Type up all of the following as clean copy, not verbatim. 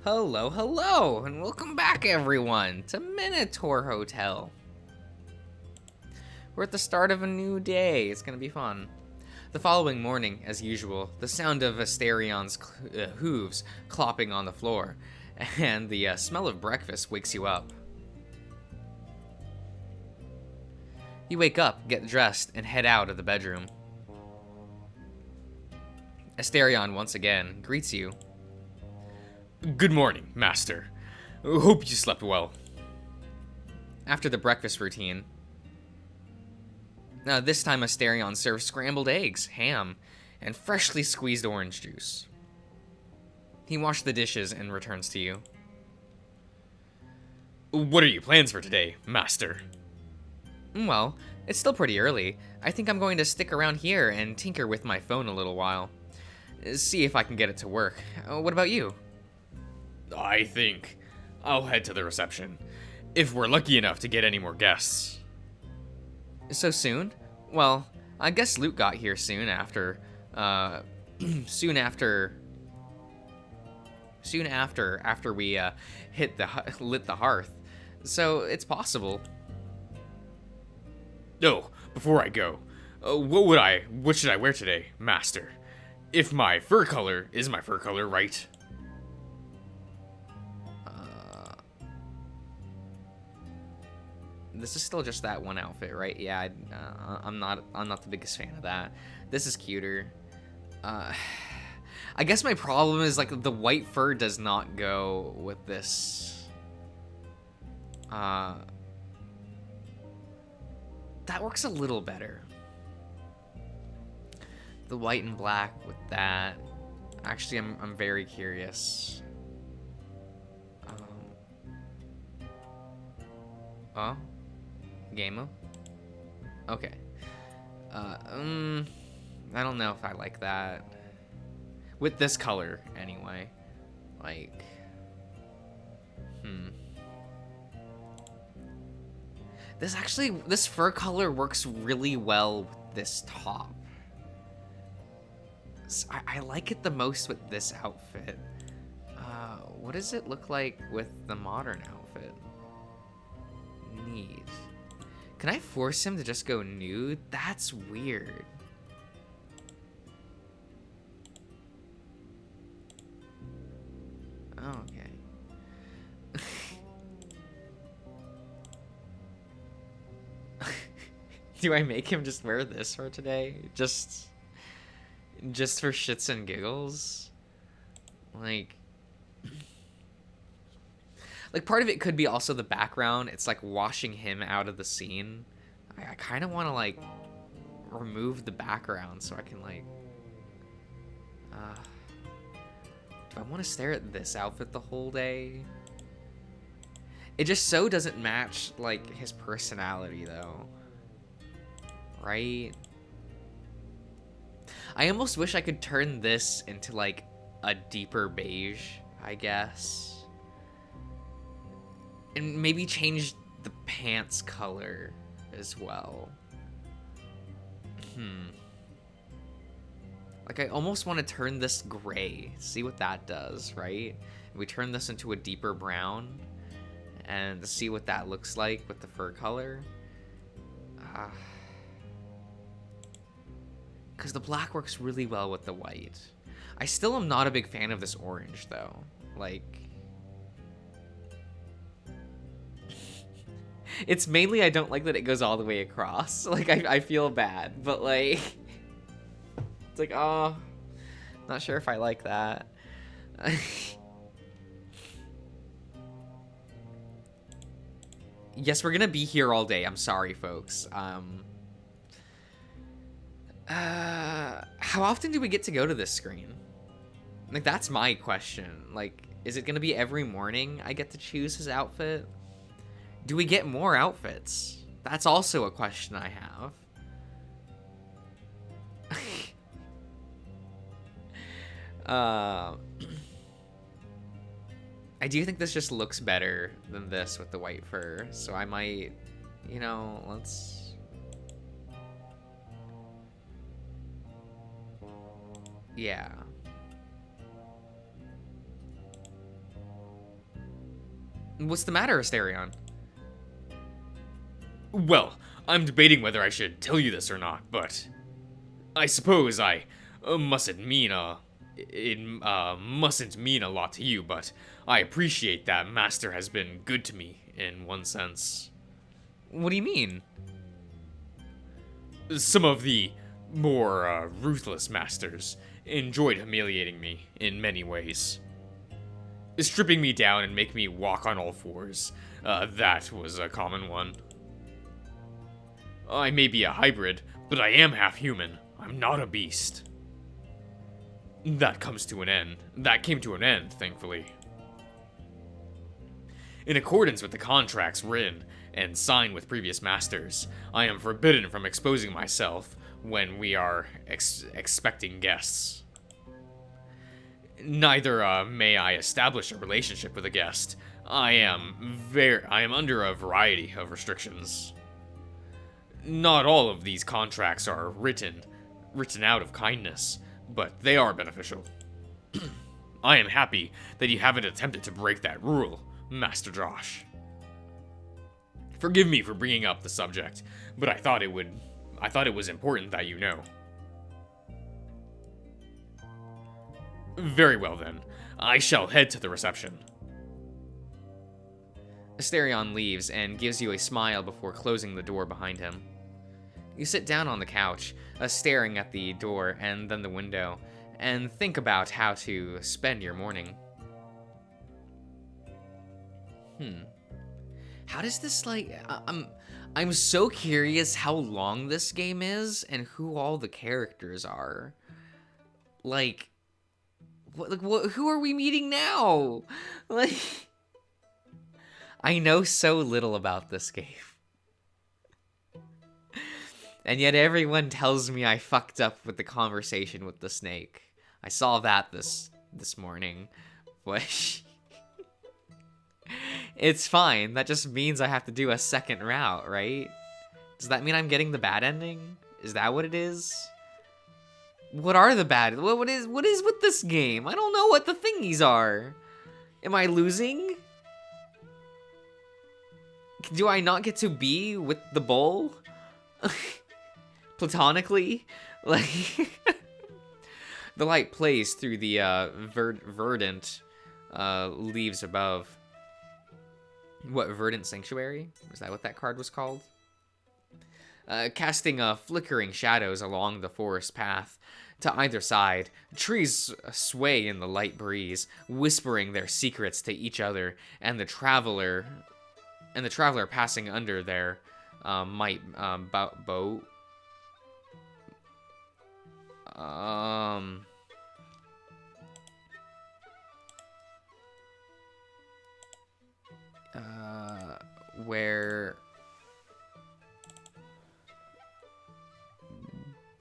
Hello, hello, and welcome back, everyone, to Minotaur Hotel. We're at the start of a new day. It's gonna be fun. The following morning, as usual, the sound of Asterion's hooves clopping on the floor, and the smell of breakfast wakes you up. You wake up, get dressed, and head out of the bedroom. Asterion once again greets you. Good morning, Master. Hope you slept well. After the breakfast routine, this time Asterion serves scrambled eggs, ham, and freshly squeezed orange juice. He washed the dishes and returns to you. What are your plans for today, Master? Well, it's still pretty early. I think I'm going to stick around here and tinker with my phone a little while. See if I can get it to work. What about you? I think I'll head to the reception, if we're lucky enough to get any more guests. So soon? Well, I guess Luke got here soon after, soon after we lit the hearth. So it's possible. Oh, before I go, what should I wear today, Master? If my fur color is my fur color, right? This is still just that one outfit, right? Yeah, I'm not the biggest fan of that. This is cuter. I guess my problem is like the white fur does not go with this. That works a little better. The white and black with that. Actually, I'm very curious. Oh. Game? Okay. I don't know if I like that. With this color, anyway. Like, This fur color works really well with this top. I like it the most with this outfit. What does it look like with the modern outfit? Neat. Can I force him to just go nude? That's weird. Oh, okay. Do I make him just wear this for today? Just for shits and giggles? Like part of it could be also the background. It's like washing him out of the scene. I kind of want to like remove the background so I can like do I want to stare at this outfit the whole day? It just so doesn't match like his personality though. Right? I almost wish I could turn this into like a deeper beige, I guess. And maybe change the pants color as well. Like I almost want to turn this gray. See what that does, right? We turn this into a deeper brown and see what that looks like with the fur color. Because the black works really well with the white. I still am not a big fan of this orange though. Like, it's mainly I don't like that it goes all the way across. Like, I feel bad, but like, it's like, oh, not sure if I like that. Yes, we're gonna be here all day. I'm sorry, folks. How often do we get to go to this screen? Like, that's my question. Like, is it gonna be every morning I get to choose his outfit? Do we get more outfits? That's also a question I have. I do think this just looks better than this with the white fur, so I might, let's... Yeah. What's the matter, Asterion? Well, I'm debating whether I should tell you this or not, but I suppose I mustn't mean mustn't mean a lot to you, but I appreciate that Master has been good to me in one sense. What do you mean? Some of the more ruthless masters enjoyed humiliating me in many ways. Stripping me down and make me walk on all fours, that was a common one. I may be a hybrid, but I am half human. I'm not a beast. That came to an end, thankfully. In accordance with the contracts written and signed with previous masters, I am forbidden from exposing myself when we are expecting guests. Neither may I establish a relationship with a guest. I am under a variety of restrictions. Not all of these contracts are written out of kindness, but they are beneficial. I am happy that you haven't attempted to break that rule, Master Josh. Forgive me for bringing up the subject, but I thought it was important that you know. Very well then. I shall head to the reception. Asterion leaves and gives you a smile before closing the door behind him. You sit down on the couch, staring at the door and then the window, and think about how to spend your morning. How does this, I'm so curious how long this game is and who all the characters are. Who are we meeting now? I know so little about this game. And yet everyone tells me I fucked up with the conversation with the snake. I saw that this morning. But it's fine. That just means I have to do a second route, right? Does that mean I'm getting the bad ending? Is that what it is? What are the bad? What is with this game? I don't know what the thingies are. Am I losing? Do I not get to be with the bull? Platonically? The light plays through the verdant leaves above. What, Verdant Sanctuary? Is that what that card was called? Casting flickering shadows along the forest path. To either side, trees sway in the light breeze, whispering their secrets to each other, and the traveler passing under their boat. Where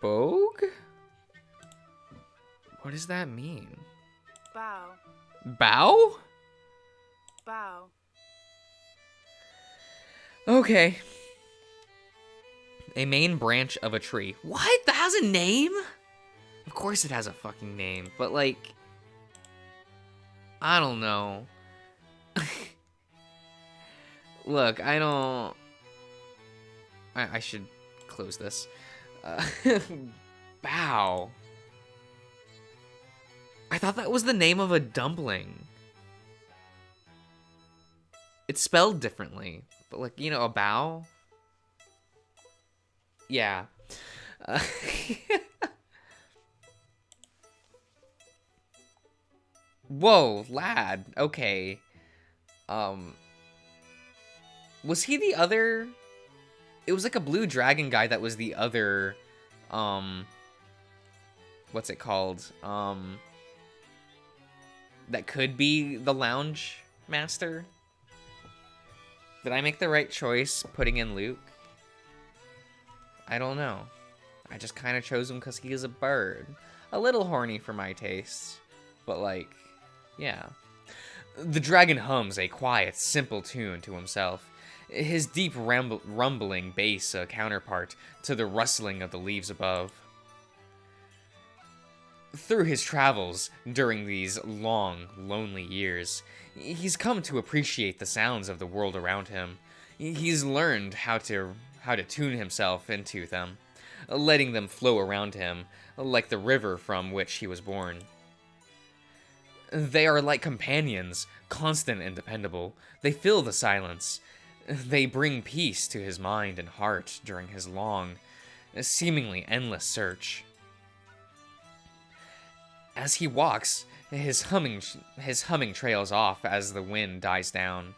Bogue? What does that mean? Bow. Bow? Bow. Okay. A main branch of a tree. What? That has a name? Of course it has a fucking name, but I don't know. Look, I should close this. Bow. I thought that was the name of a dumpling. It's spelled differently, but a bow? Yeah. Whoa, lad. Okay. Was he the other? It was like a blue dragon guy that was the other, what's it called? That could be the lounge master? Did I make the right choice putting in Luke? I don't know. I just kind of chose him because he is a bird. A little horny for my taste. But yeah. The dragon hums a quiet, simple tune to himself. His deep rumbling bass a counterpart to the rustling of the leaves above. Through his travels during these long, lonely years, he's come to appreciate the sounds of the world around him. He's learned how to tune himself into them, letting them flow around him like the river from which he was born. They are like companions, constant and dependable. They fill the silence. They bring peace to his mind and heart during his long, seemingly endless search. As he walks, his humming trails off as the wind dies down.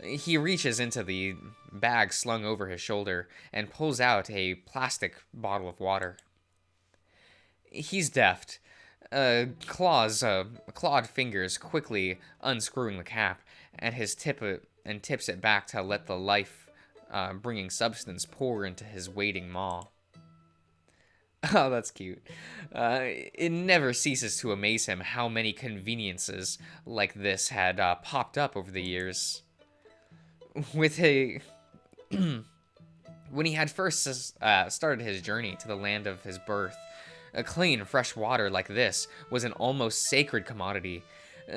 He reaches into the bag slung over his shoulder and pulls out a plastic bottle of water. He's deft. Clawed fingers quickly unscrewing the cap, and tips it back to let the life-bringing substance pour into his waiting maw. Oh, that's cute. It never ceases to amaze him how many conveniences like this had popped up over the years. With a When he had first started his journey to the land of his birth, a clean, fresh water like this was an almost sacred commodity,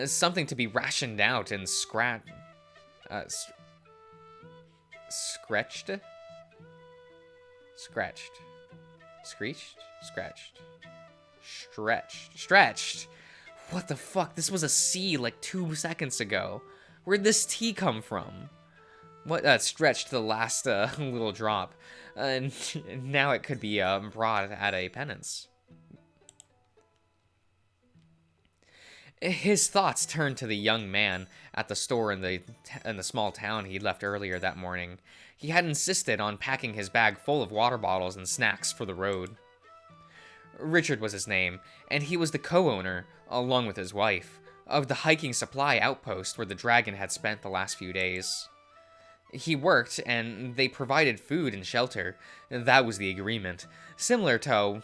something to be rationed out and scratched. Screeched? Scratched. Stretched. What the fuck? This was a C like 2 seconds ago. Where'd this T come from? What? Stretched the last little drop. And now it could be brought at a penance. His thoughts turned to the young man at the store in the small town he'd left earlier that morning. He had insisted on packing his bag full of water bottles and snacks for the road. Richard was his name, and he was the co-owner, along with his wife, of the hiking supply outpost where the dragon had spent the last few days. He worked, and they provided food and shelter. That was the agreement, similar to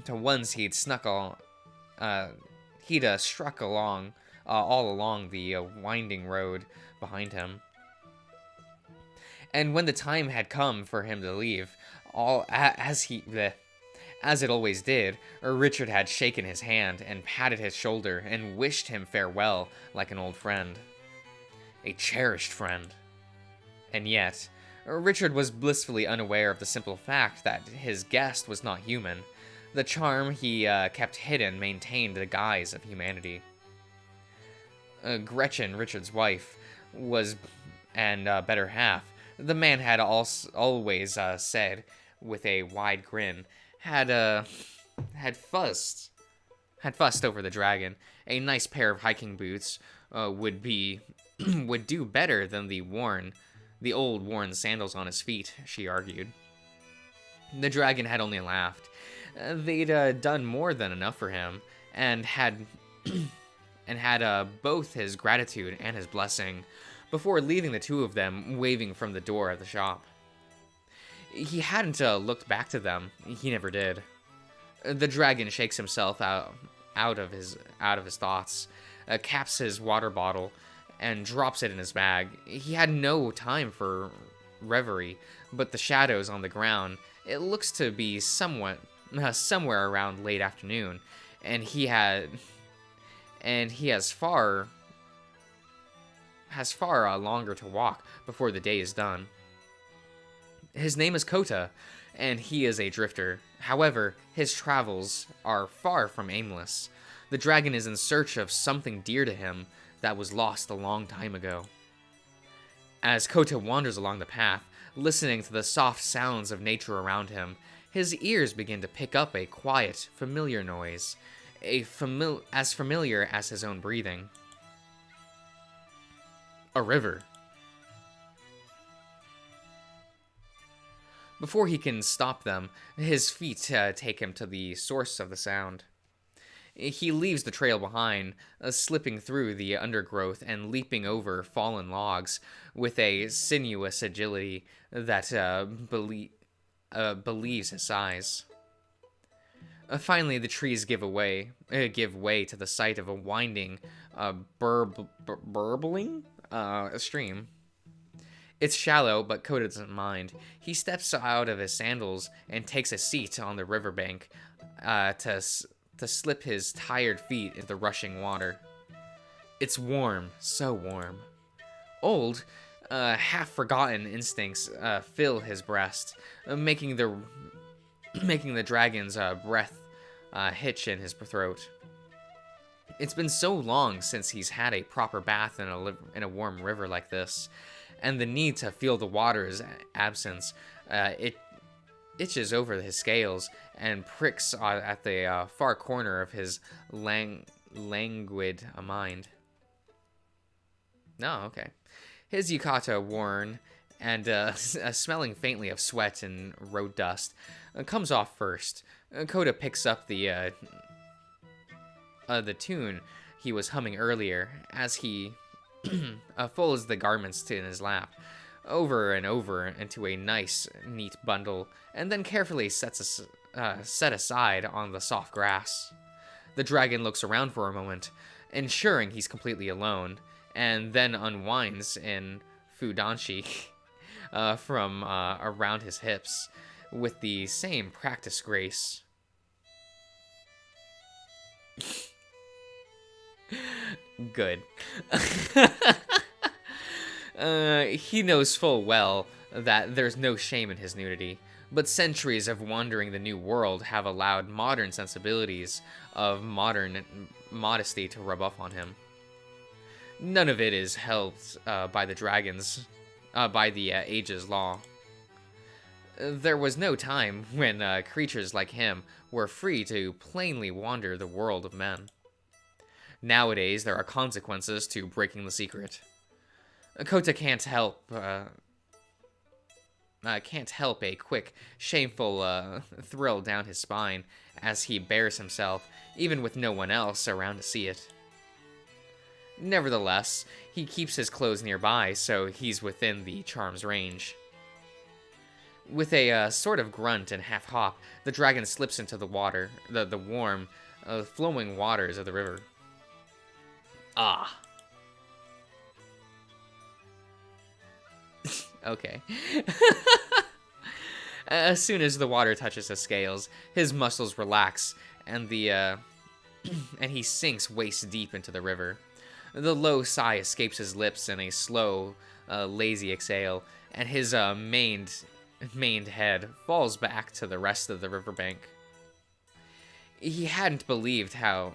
ones he'd struck along all along the winding road behind him. And when the time had come for him to leave, as it always did, Richard had shaken his hand and patted his shoulder and wished him farewell like an old friend. A cherished friend. And yet, Richard was blissfully unaware of the simple fact that his guest was not human. The charm he kept hidden maintained the guise of humanity. Gretchen, Richard's wife, and better half, the man had always said, with a wide grin, had fussed over the dragon. A nice pair of hiking boots would do better than the old worn sandals on his feet, she argued. The dragon had only laughed. They'd done more than enough for him, and had both his gratitude and his blessing, before leaving the two of them waving from the door of the shop. He hadn't looked back to them. He never did. The dragon shakes himself out of his thoughts, caps his water bottle, and drops it in his bag. He had no time for reverie, but the shadows on the ground, it looks to be somewhere around late afternoon, and he has far longer to walk before the day is done. His name is Kota, and he is a drifter. However, his travels are far from aimless. The dragon is in search of something dear to him that was lost a long time ago. As Kota wanders along the path, listening to the soft sounds of nature around him, his ears begin to pick up a quiet, familiar noise, as familiar as his own breathing. A river. Before he can stop them, his feet take him to the source of the sound. He leaves the trail behind, slipping through the undergrowth and leaping over fallen logs with a sinuous agility that believes his size. Finally, the trees give way to the sight of a winding, burbling stream. It's shallow, but Kota doesn't mind. He steps out of his sandals and takes a seat on the riverbank to to slip his tired feet into the rushing water. It's warm, so warm. Old, half-forgotten instincts fill his breast, making the dragon's breath hitch in his throat. It's been so long since he's had a proper bath in a warm river like this, and the need to feel the water's absence, it itches over his scales and pricks at the far corner of his languid mind. No, okay. His yukata worn and smelling faintly of sweat and road dust comes off first. Kota picks up the tune he was humming earlier as he folds the garments in his lap over and over into a nice, neat bundle, and then carefully set aside on the soft grass. The dragon looks around for a moment, ensuring he's completely alone, and then unwinds in fudanshi from around his hips with the same practiced grace. Good. He knows full well that there's no shame in his nudity, but centuries of wandering the new world have allowed modern sensibilities of modern modesty to rub off on him. None of it is helped by the age's law. There was no time when creatures like him were free to plainly wander the world of men. Nowadays, there are consequences to breaking the secret. Kota can't help a quick, shameful thrill down his spine as he bares himself, even with no one else around to see it. Nevertheless, he keeps his clothes nearby, so he's within the charm's range. With a sort of grunt and half-hop, the dragon slips into the water, the warm, flowing waters of the river. Ah. Okay. As soon as the water touches his scales, his muscles relax, and and he sinks waist deep into the river. The low sigh escapes his lips in a slow, lazy exhale, and his maned head falls back to the rest of the riverbank. He hadn't believed how...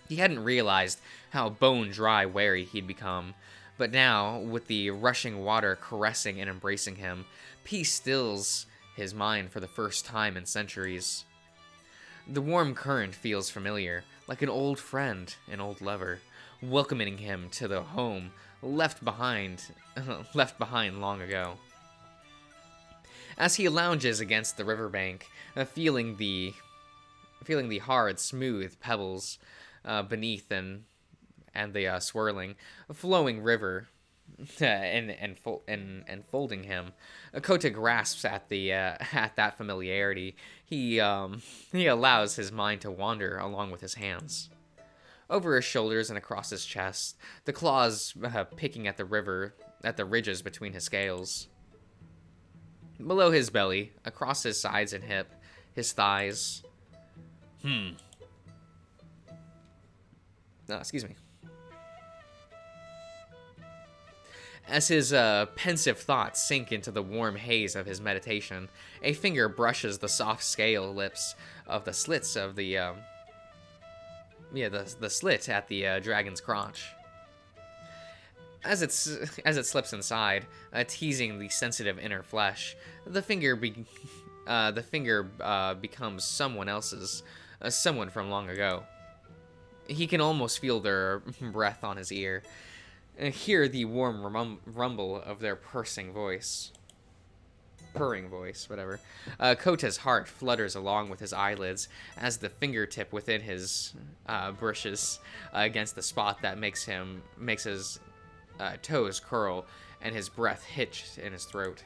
He hadn't realized how bone-dry wary he'd become, but now, with the rushing water caressing and embracing him, peace stills his mind for the first time in centuries. The warm current feels familiar, like an old friend, an old lover, welcoming him to the home left behind long ago. As he lounges against the riverbank, feeling the hard, smooth pebbles beneath and the swirling, flowing river and folding him, Kota grasps at that familiarity. He allows his mind to wander along with his hands. Over his shoulders and across his chest, the claws picking at the ridges between his scales. Below his belly, across his sides and hip, his thighs. Excuse me. As his pensive thoughts sink into the warm haze of his meditation, a finger brushes the soft scale lips of the slits of the slit at the dragon's crotch. As it slips inside, teasing the sensitive inner flesh, the finger becomes someone else's, someone from long ago. He can almost feel their breath on his ear, and hear the warm rumble of their purring voice, whatever. Kota's heart flutters along with his eyelids as the fingertip within his brushes against the spot that makes his toes curl and his breath hitch in his throat.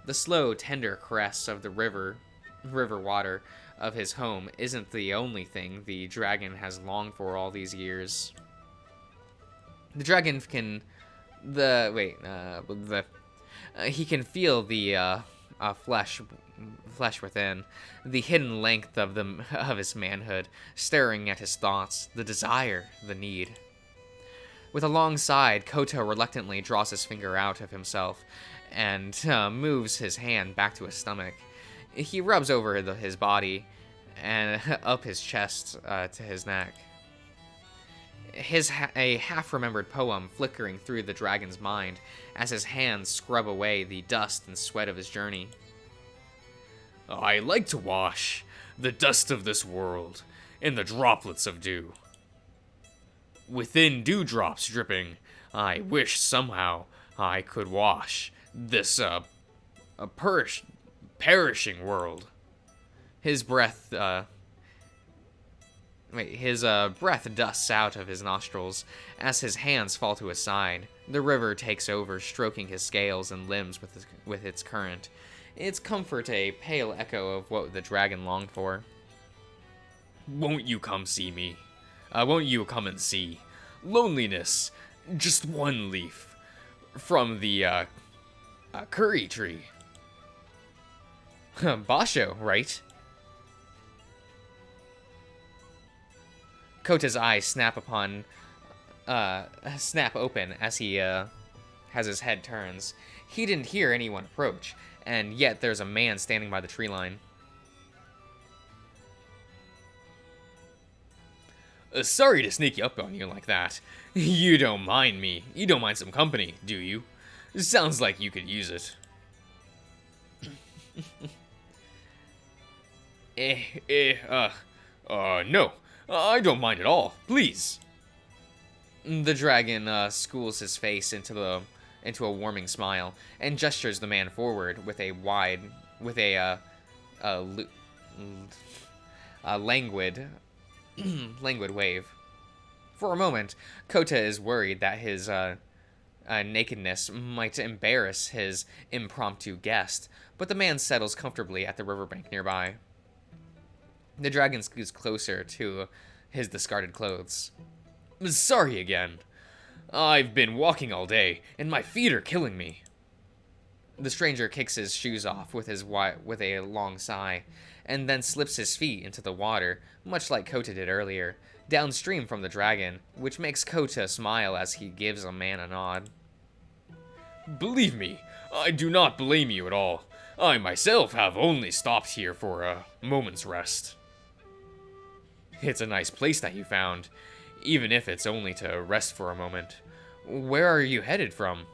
The slow, tender caress of the river water of his home isn't the only thing the dragon has longed for all these years. The dragon can... he can feel the flesh within, the hidden length of his manhood, staring at his thoughts, the desire, the need. With a long sigh, Koto reluctantly draws his finger out of himself and moves his hand back to his stomach. He rubs over his body and up his chest to his neck. A half-remembered poem flickering through the dragon's mind as his hands scrub away the dust and sweat of his journey. I like to wash the dust of this world in the droplets of dew. Within dewdrops dripping, I wish somehow I could wash this perishing world. His breath breath dusts out of his nostrils as his hands fall to his side. The river takes over, stroking his scales and limbs with its current. Its comfort a pale echo of what the dragon longed for. Won't you come see me? Won't you come and see? Loneliness, just one leaf from the curry tree. Basho, right? Kota's eyes snap open as he has his head turns. He didn't hear anyone approach, and yet there's a man standing by the tree line. Sorry to sneak up on you like that. You don't mind me. You don't mind some company, do you? Sounds like you could use it. No. I don't mind at all. Please. The dragon schools his face into a warming smile and gestures the man forward with a languid wave. For a moment, Kota is worried that his nakedness might embarrass his impromptu guest, but the man settles comfortably at the riverbank nearby. The dragon scoots closer to his discarded clothes. Sorry again. I've been walking all day, and my feet are killing me. The stranger kicks his shoes off with a long sigh, and then slips his feet into the water, much like Kota did earlier, downstream from the dragon, which makes Kota smile as he gives a man a nod. Believe me, I do not blame you at all. I myself have only stopped here for a moment's rest. It's a nice place that you found, even if it's only to rest for a moment. Where are you headed from?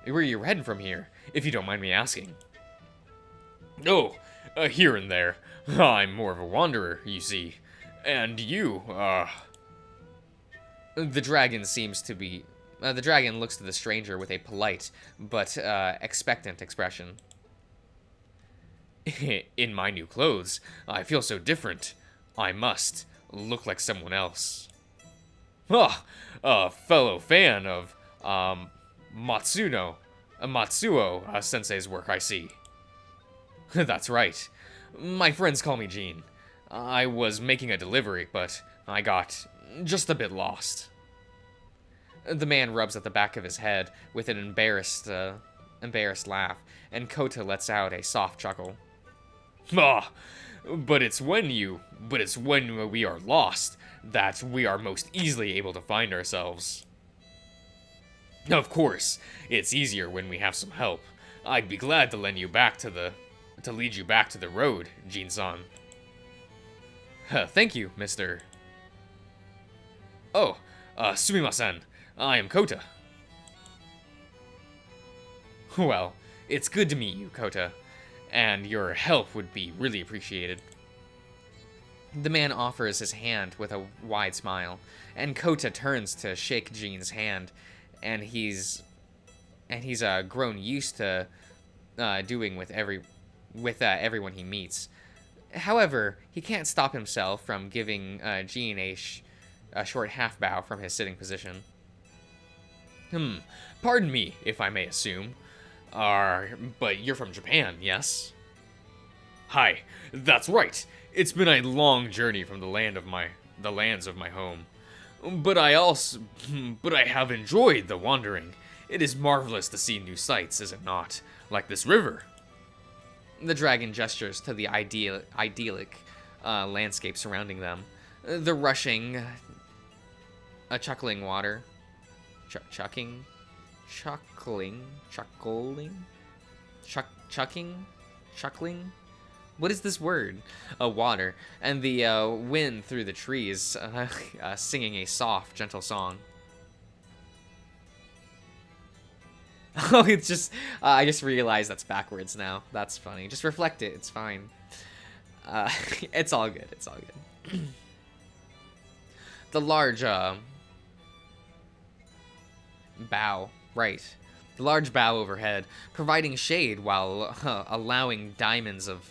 Where are you heading from here, if you don't mind me asking? Oh, here and there. I'm more of a wanderer, you see. And you, The dragon the dragon looks to the stranger with a polite but expectant expression. In my new clothes, I feel so different. I must look like someone else. A fellow fan of, Matsuo Sensei's work, I see. That's right. My friends call me Jean. I was making a delivery, but I got just a bit lost. The man rubs at the back of his head with an embarrassed laugh, and Kota lets out a soft chuckle. But it's when we are lost that we are most easily able to find ourselves. Of course, it's easier when we have some help. I'd be glad to lead you back to the road, Jin-san. Thank you, Mr. Oh, sumimasen. I am Kota. Well, it's good to meet you, Kota, and your help would be really appreciated. The man offers his hand with a wide smile, and Kota turns to shake Jean's hand, and he's grown used to doing with everyone he meets. However, he can't stop himself from giving Jean a short half bow from his sitting position. Pardon me, if I may assume. But you're from Japan, yes? Hi, that's right. It's been a long journey from the lands of my home. But I have enjoyed the wandering. It is marvelous to see new sights, is it not? Like this river. The dragon gestures to the idyllic landscape surrounding them. The rushing, chuckling water. Chuckling? Chuckling? What is this word? Water. And the wind through the trees, singing a soft, gentle song. Oh, it's just, I just realized that's backwards now. That's funny. Just reflect it. It's fine. It's all good. It's all good. The large, bow. Right. The large bow overhead, providing shade while allowing diamonds of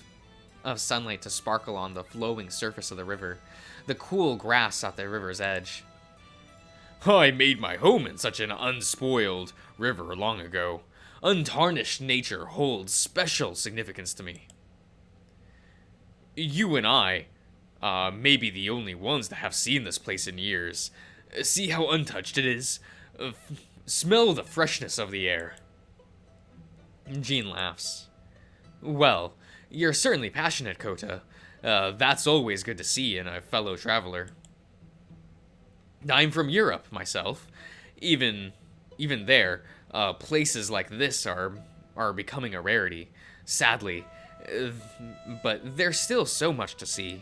sunlight to sparkle on the flowing surface of the river. The cool grass at the river's edge. I made my home in such an unspoiled river long ago. Untarnished nature holds special significance to me. You and I may be the only ones that have seen this place in years. See how untouched it is? Smell the freshness of the air. Jean laughs. Well, you're certainly passionate, Kota. That's always good to see in a fellow traveler. I'm from Europe, myself. Even there, places like this are becoming a rarity, sadly. But there's still so much to see.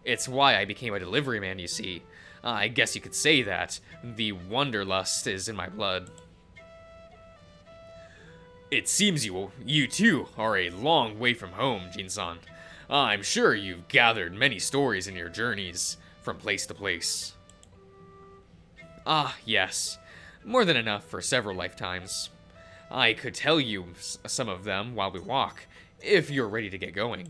It's why I became a delivery man, you see. I guess you could say that. The wanderlust is in my blood. It seems you too are a long way from home, Jin-san. I'm sure you've gathered many stories in your journeys from place to place. Ah, yes. More than enough for several lifetimes. I could tell you some of them while we walk, if you're ready to get going.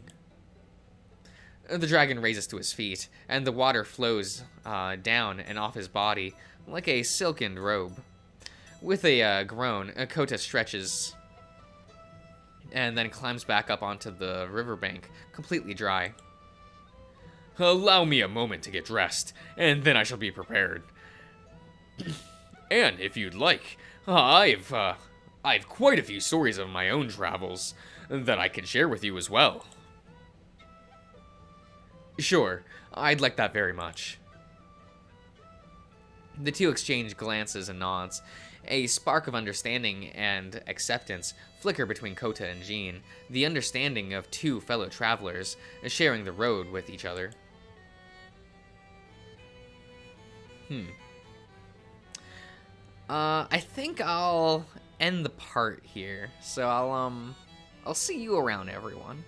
The dragon raises to his feet, and the water flows down and off his body like a silken robe. With a groan, Kota stretches and then climbs back up onto the riverbank, completely dry. Allow me a moment to get dressed, and then I shall be prepared. And if you'd like, I've quite a few stories of my own travels that I can share with you as well. Sure, I'd like that very much. The two exchange glances and nods. A spark of understanding and acceptance flicker between Kota and Jean, the understanding of two fellow travelers sharing the road with each other. I think I'll end the part here. So I'll see you around, everyone.